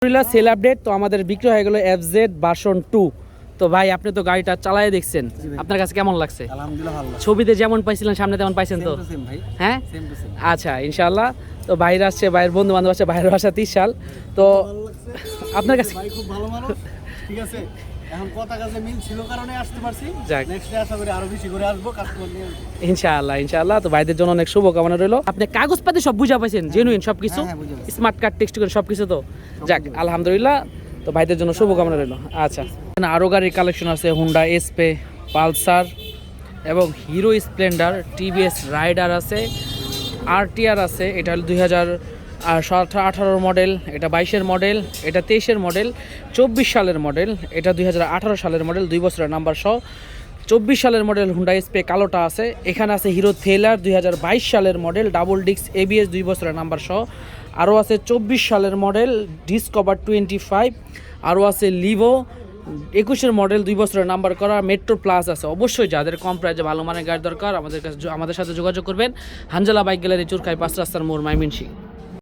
Sell update তো আমাদের বিক্রি হয়ে গেল এফজেড ভার্সন 2। তো ভাই আপনি তো গাড়িটা চালায় দেখছেন, আপনার কাছে কেমন লাগছে? আলহামদুলিল্লাহ ভালো লাগছে। ছবিতে যেমন পাইছিলেন সামনে তেমন পাইছেন তো? Same to same ভাই। হ্যাঁ Same to same। আচ্ছা ইনশাআল্লাহ। তো বাইরে আসছে, বাইরের বন্ধু বান্ধব আসছে, বাইরের ভাষা 30 সাল। তো ভালো লাগছে। আপনার কাছে ভাই খুব ভালো মানুষ। ঠিক আছে। এখন কথা কাজে মিল ছিল কারণে আসতে পারছি। যাক। নেক্সট ডে আশা করি আরো বেশি করে আসবো, কাস্টমার নিয়ে আসবো। ইনশাআল্লাহ ইনশাআল্লাহ। তো ভাইদের জন্য অনেক শুভকামনা রইলো। আপনি কাগজপাতি সব বুঝা পাইছেন, জেনুইন সবকিছু, হ্যাঁ, বুঝা পাইছি। স্মার্ট কার্ড টেক্সট করে সবকিছু তো? যাক আলহামদুলিল্লাহ। তো ভাইদের জন্য শুভকামনা রইলো। আচ্ছা, এখানে আরও গাড়ির কালেকশন আছে, হুন্ডা এসপে, পালসার এবং হিরো স্প্লেন্ডার, টিভিএস রাইডার আছে, আরটিআর আছে। এটা হল 2018 মডেল, এটা 22-এর মডেল, এটা 23-এর মডেল, 24 সালের মডেল, এটা 2018 সালের মডেল, 2 বছরের নাম্বার সহ। 24 সালের মডেল হুন্ডা এসপে কালোটা আছে। এখানে আছে হিরো থেলার 2022 সালের মডেল, ডাবল ডিস্ক এবিএস, 2 বছরের নাম্বার সহ। আরও আছে 24 সালের মডেল ডিসকভার 25, আরও আছে লিভো 21-এর মডেল, 2 বছরের নাম্বার করা, মেট্রো প্লাস আছে। অবশ্যই যাদের কম প্রাইসে ভালো মানের গাড়ি দরকার আমাদের সাথে যোগাযোগ করবেন। হানজালা বাইক গ্যালারি, চুরখাই 5 রাস্তার মোড়, ময়মনসিংহ।